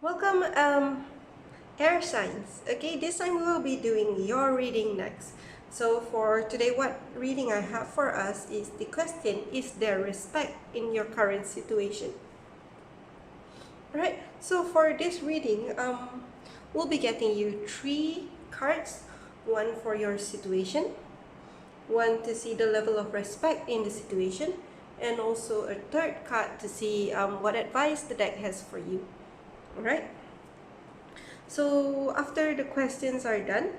Welcome, air signs. Okay, this time we will be doing your reading next. So for today, what reading I have for us is the question: is there respect in your current situation? Alright, so for this reading, we'll be getting you 3 cards. One for your situation, one to see the level of respect in the situation, and also a third card to see what advice the deck has for you. Alright, so after the questions are done,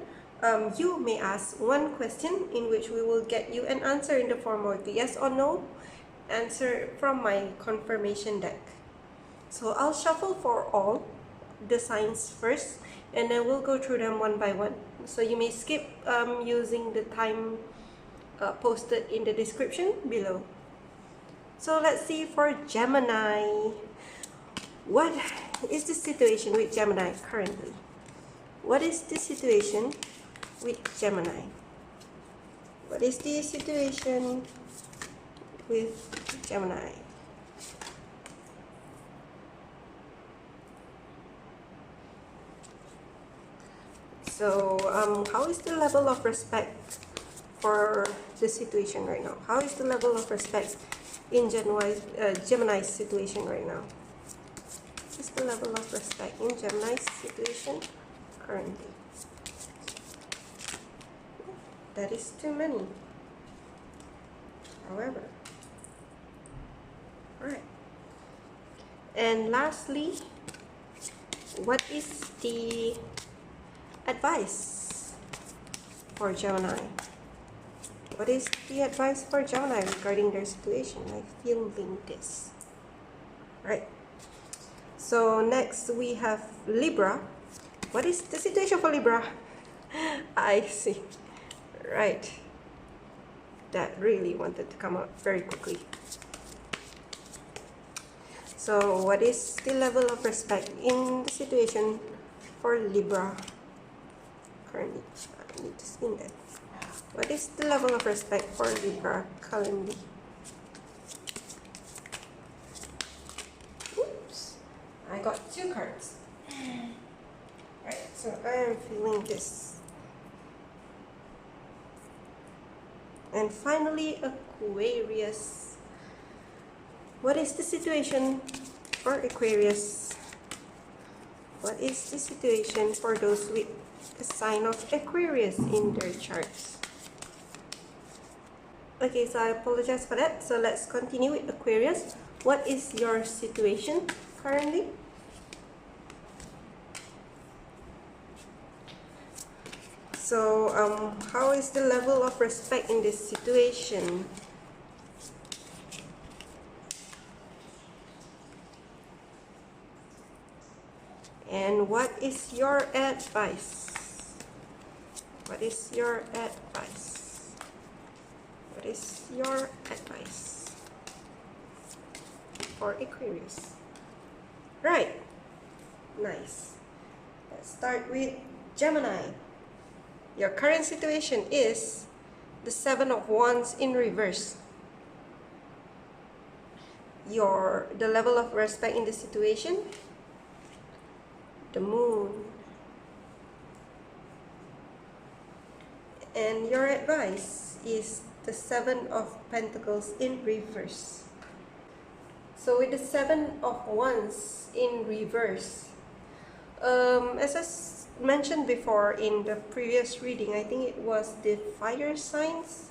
you may ask one question in which we will get you an answer in the form of the yes or no answer from my confirmation deck. So I'll shuffle for all the signs first, and then we'll go through them one by one. So you may skip using the time posted in the description below. So let's see for Gemini. What is the situation with Gemini currently? What is the situation with Gemini? What is the situation with Gemini? So, how is the level of respect for the situation right now? How is the level of respect in Gemini's situation right now? What is the level of respect in Gemini's situation currently? That is too many. However, alright. And lastly, what is the advice for Gemini? What is the advice for Gemini regarding their situation? I feel this. Right. So next we have Libra. What is the situation for Libra? I see. Right. That really wanted to come out very quickly. So what is the level of respect in the situation for Libra currently? I need to spin that. What is the level of respect for Libra currently? Oops, I got 2 cards. Right, so I am feeling this. And finally, Aquarius. What is the situation for Aquarius? What is the situation for those with a sign of Aquarius in their charts? Okay, so I apologize for that. So let's continue with Aquarius. What is your situation currently? So, how is the level of respect in this situation? And what is your advice? What is your advice? What is your advice for Aquarius? Right. Nice. Let's start with Gemini. Your current situation is the 7 of Wands in reverse. The level of respect in the situation, the Moon. And your advice is the 7 of Pentacles in reverse. So with the 7 of Wands in reverse, as I mentioned before in the previous reading, I think it was the fire signs.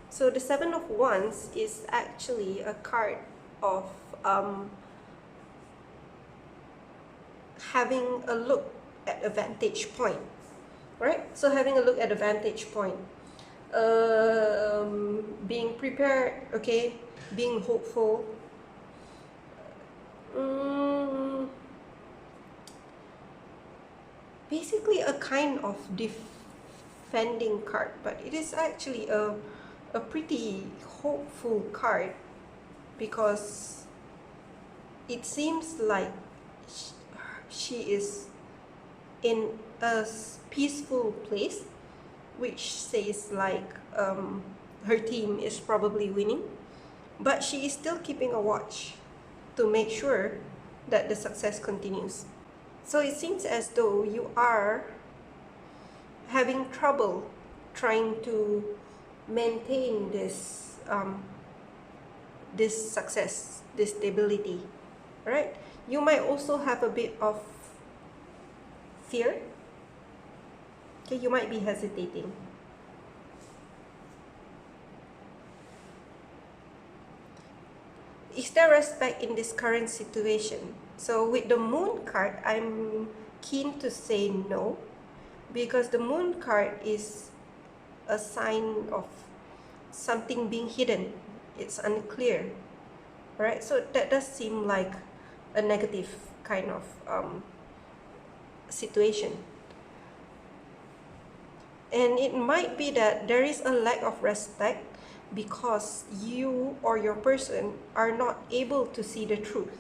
So the 7 of Wands is actually a card of having a look at a vantage point, right? So having a look at a vantage point, being prepared, okay, being hopeful. Basically a kind of defending card, but it is actually a pretty hopeful card, because it seems like she is in a peaceful place, which says like her team is probably winning, but she is still keeping a watch to make sure that the success continues. So it seems as though you are having trouble trying to maintain this this success, this stability, right? You might also have a bit of fear. Okay, you might be hesitating. Is there respect in this current situation? So with the moon card, I'm keen to say no, because the moon card is a sign of something being hidden. It's unclear, right? So that does seem like a negative kind of situation. And it might be that there is a lack of respect because you or your person are not able to see the truth.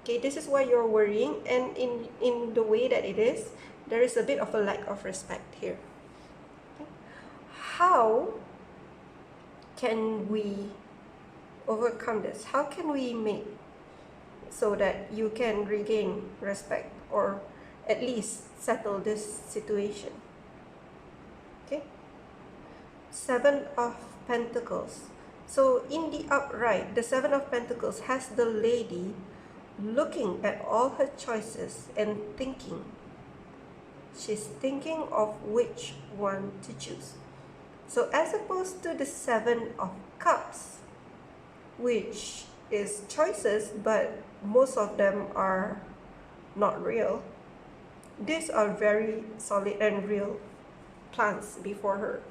Okay, this is why you're worrying, and in the way that it is, there is a bit of a lack of respect here. Okay. How can we overcome this? How can we make so that you can regain respect, or at least settle this situation? Okay. 7 of Pentacles. So in the upright, the 7 of Pentacles has the lady looking at all her choices and thinking. She's thinking of which one to choose. So as opposed to the 7 of Cups, which is choices, but most of them are not real. These are very solid and real plans before her.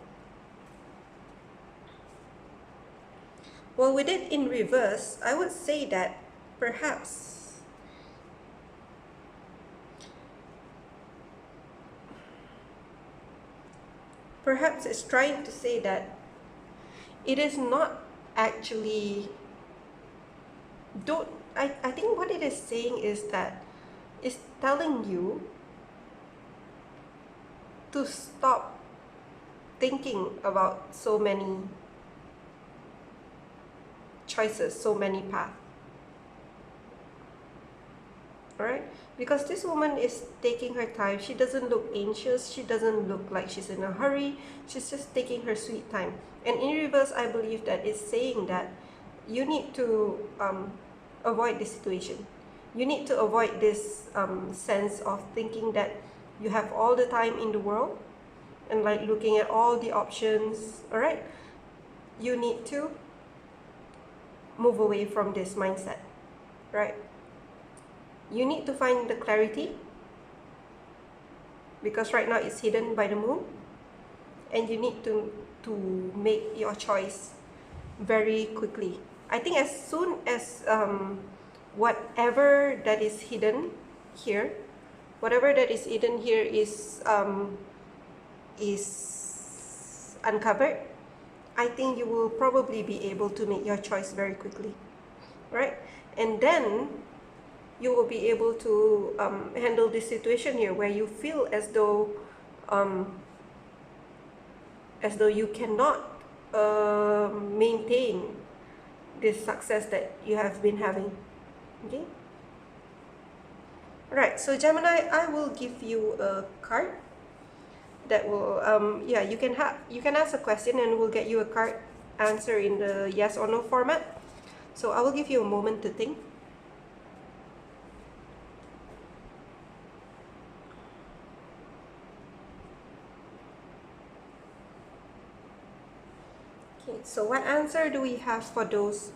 Well, with it in reverse, I would say that perhaps it's trying to say that it is not actually, I think what it is saying is that it's telling you to stop thinking about so many choices, so many paths. Alright? Because this woman is taking her time. She doesn't look anxious. She doesn't look like she's in a hurry. She's just taking her sweet time. And in reverse, I believe that it's saying that you need to avoid this situation. You need to avoid this sense of thinking that you have all the time in the world and like looking at all the options. Alright? You need to move away from this mindset. Right? You need to find the clarity, because right now it's hidden by the moon, and you need to make your choice very quickly. I think as soon as whatever that is hidden here is uncovered, I think you will probably be able to make your choice very quickly, right? And then you will be able to handle this situation here where you feel as though you cannot maintain this success that you have been having. Okay. Right. So Gemini, I will give you a card that will you can ask a question and we'll get you a card answer in the yes or no format. So I will give you a moment to think. Okay, so what answer do we have for those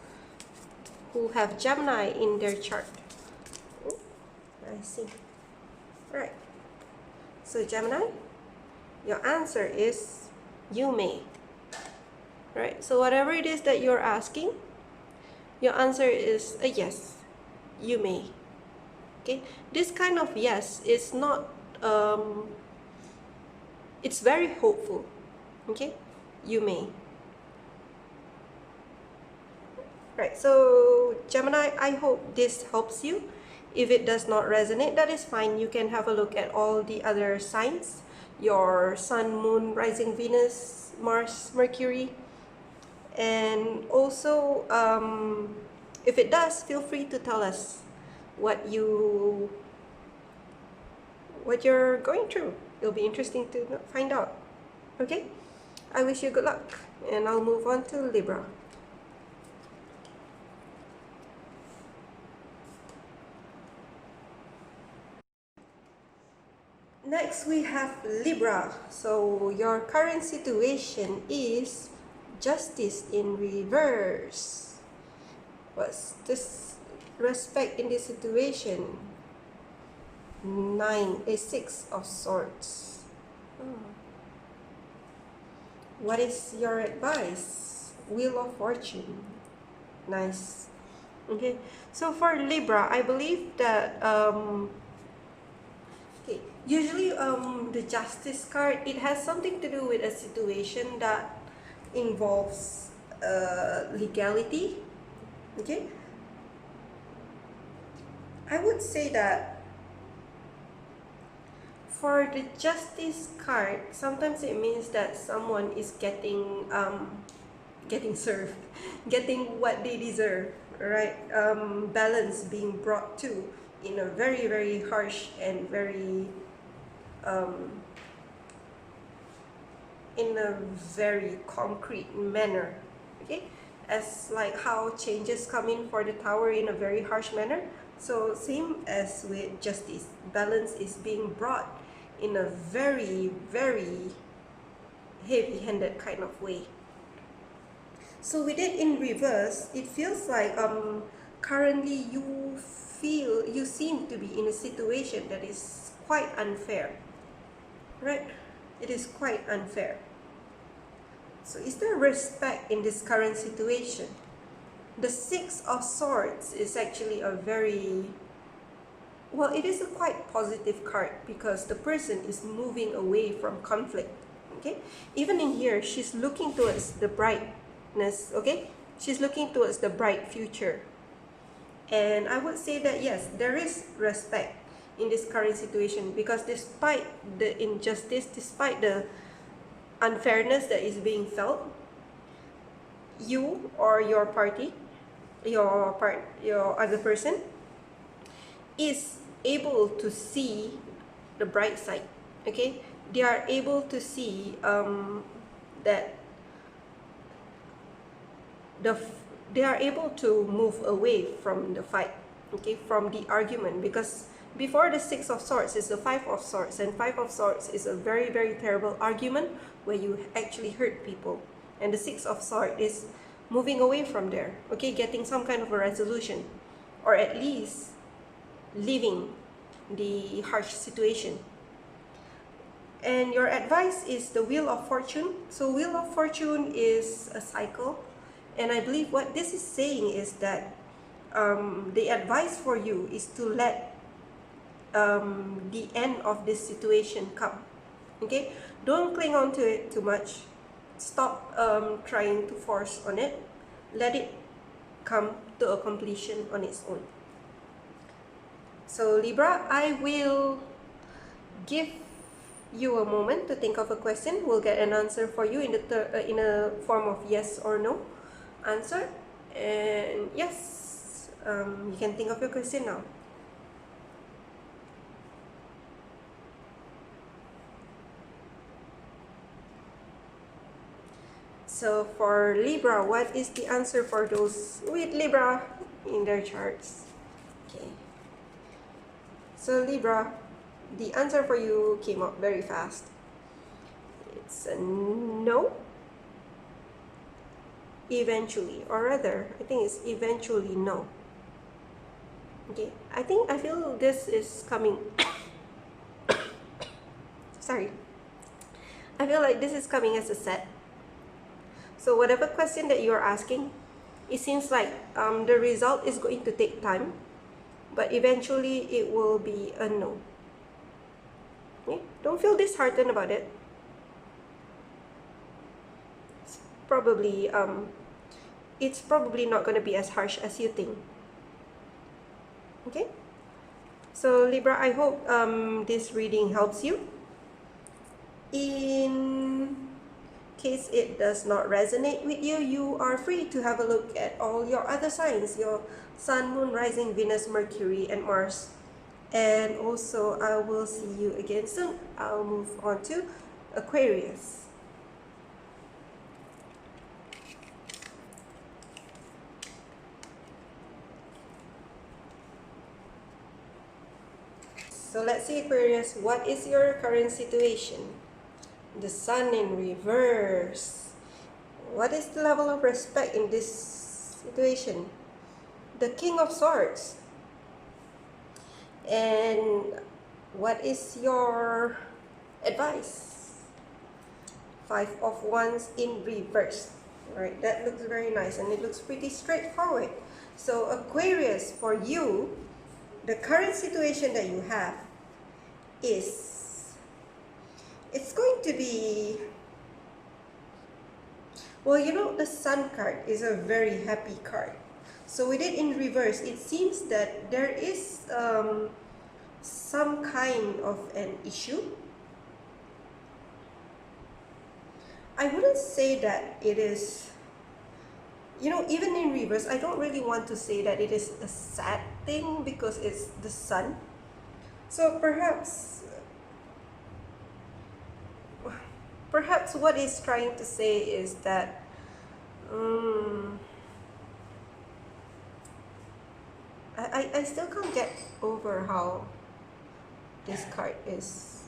who have Gemini in their chart? Oh, I see. Right. So Gemini, your answer is you may. Right. So whatever it is that you're asking, your answer is a yes. You may. Okay. This kind of yes is not. It's very hopeful. Okay. You may. Right, so Gemini, I hope this helps you. If it does not resonate, that is fine. You can have a look at all the other signs, your Sun, Moon, Rising Venus, Mars, Mercury. And also, if it does, feel free to tell us what you what you're going through. It'll be interesting to find out. Okay? I wish you good luck, and I'll move on to Libra. Next, we have Libra. So your current situation is justice in reverse. What's this respect in this situation? 6 of Swords. What is your advice? Wheel of Fortune. Nice. Okay, so for Libra, I believe that okay, usually the Justice card, it has something to do with a situation that involves legality. Okay, I would say that for the Justice card, sometimes it means that someone is getting served, getting what they deserve, right? Balance being brought to in a very, very harsh and very in a very concrete manner. Okay, as like how changes come in for the Tower in a very harsh manner. So same as with Justice, balance is being brought in a very, very heavy-handed kind of way. So with it in reverse, it feels like currently you seem to be in a situation that is quite unfair, right? It is quite unfair. So is there respect in this current situation? The 6 of Swords is actually a very, well, it is a quite positive card because the person is moving away from conflict. Okay, even in here, she's looking towards the brightness. Okay, she's looking towards the bright future. And I would say that yes, there is respect in this current situation because despite the injustice, despite the unfairness that is being felt, you or your party, your other person is able to see the bright side. Okay, they are able to see that they are able to move away from the fight, okay, from the argument, because before the 6 of Swords is the 5 of Swords, and 5 of Swords is a very, very terrible argument where you actually hurt people, and the 6 of Swords is moving away from there, okay, getting some kind of a resolution, or at least leaving the harsh situation. And your advice is the Wheel of Fortune. So Wheel of Fortune is a cycle, and I believe what this is saying is that the advice for you is to let the end of this situation come. Okay, don't cling on to it too much. Stop trying to force on it. Let it come to a completion on its own. So Libra, I will give you a moment to think of a question. We'll get an answer for you in a form of yes or no answer. And yes, you can think of your question now. So for Libra, what is the answer for those with Libra in their charts? Okay. So Libra, the answer for you came up very fast. It's a no. Eventually, or rather, I think it's eventually no. Okay, I feel this is coming. Sorry. I feel like this is coming as a set. So whatever question that you are asking, it seems like the result is going to take time, but eventually it will be a no. Okay? Don't feel disheartened about it. It's probably not going to be as harsh as you think. Okay? So Libra, I hope this reading helps you. In case it does not resonate with you, you are free to have a look at all your other signs, your Sun, Moon, Rising, Venus, Mercury, and Mars. And also, I will see you again soon. I'll move on to Aquarius. So let's see, Aquarius, what is your current situation? The Sun in reverse. What is the level of respect in this situation? The King of Swords. And what is your advice? Five of Wands in reverse. Alright, that looks very nice and it looks pretty straightforward. So Aquarius, for you, the current situation that you have is, it's going to be, well, you know, the Sun card is a very happy card. So with it in reverse, it seems that there is some kind of an issue. I wouldn't say that it is, you know, even in reverse, I don't really want to say that it is a sad thing because it's the Sun. So perhaps what it's trying to say is that I still can't get over how this card is.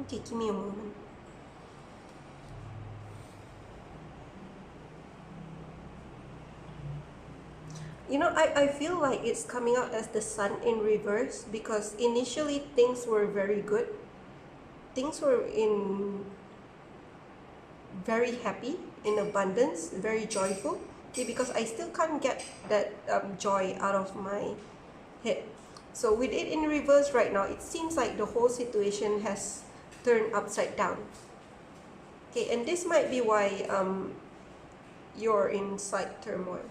Okay, give me a moment. You know, I feel like it's coming out as the Sun in reverse because initially things were very good. Things were in very happy, in abundance, very joyful. Okay, because I still can't get that joy out of my head. So with it in reverse right now, it seems like the whole situation has turned upside down. Okay, and this might be why you're in slight turmoil.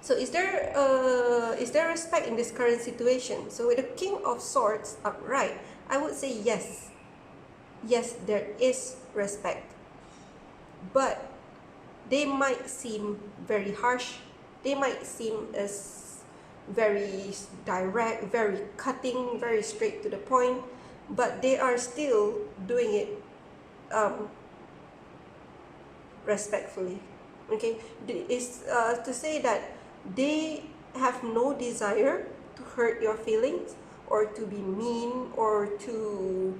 So is there respect in this current situation? So with the King of Swords upright, I would say yes. Yes, there is respect. But they might seem very harsh. They might seem as very direct, very cutting, very straight to the point. But they are still doing it respectfully. Okay, is to say that they have no desire to hurt your feelings or to be mean or to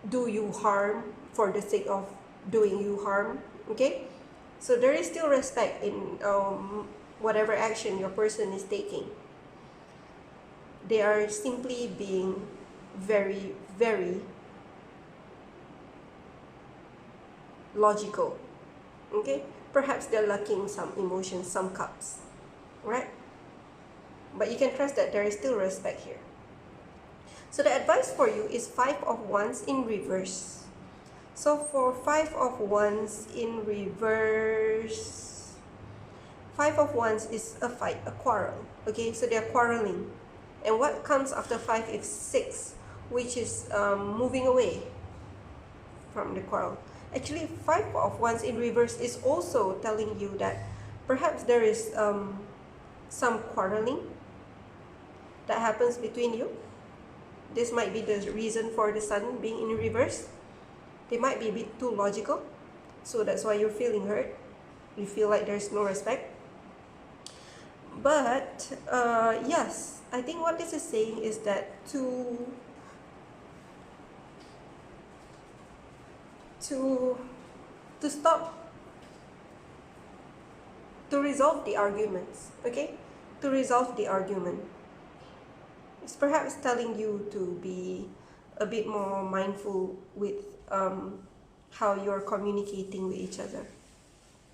do you harm for the sake of doing you harm. Okay, so there is still respect in whatever action your person is taking. They are simply being very, very logical. Okay, perhaps they're lacking some emotions, some cups, right? But you can trust that there is still respect here. So the advice for you is Five of Wands in reverse. So for Five of Wands in reverse, Five of Wands is a fight, a quarrel. Okay, so they're quarreling. And what comes after 5 is 6, which is moving away from the quarrel. Actually, Five of Wands in reverse is also telling you that perhaps there is some quarreling that happens between you. This might be the reason for the Sun being in reverse. They might be a bit too logical, so that's why you're feeling hurt. You feel like there's no respect. But yes, I think what this is saying is that to stop, to resolve the arguments, okay? To resolve the argument. It's perhaps telling you to be a bit more mindful with how you're communicating with each other.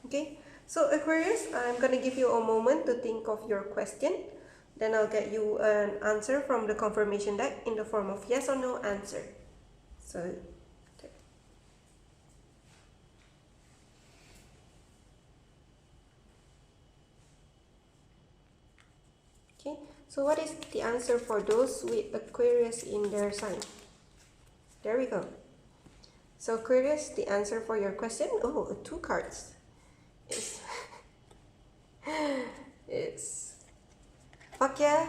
Okay? So Aquarius, I'm going to give you a moment to think of your question. Then I'll get you an answer from the confirmation deck in the form of yes or no answer. So, okay. So what is the answer for those with Aquarius in their sign? There we go. So Aquarius, the answer for your question, oh, 2 cards. Is It's fuck yeah,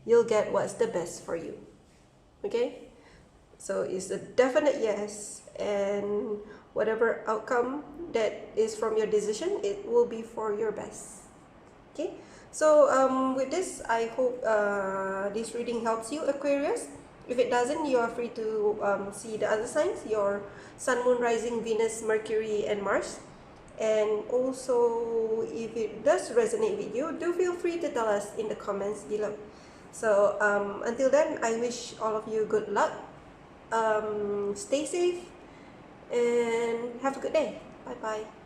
you'll get what's the best for you. Okay? So it's a definite yes, and whatever outcome that is from your decision, it will be for your best. Okay? So with this, I hope this reading helps you, Aquarius. If it doesn't, you are free to see the other signs, your Sun, Moon, Rising, Venus, Mercury, and Mars. And also, if it does resonate with you, do feel free to tell us in the comments below. So until then, I wish all of you good luck. Stay safe and have a good day. Bye bye.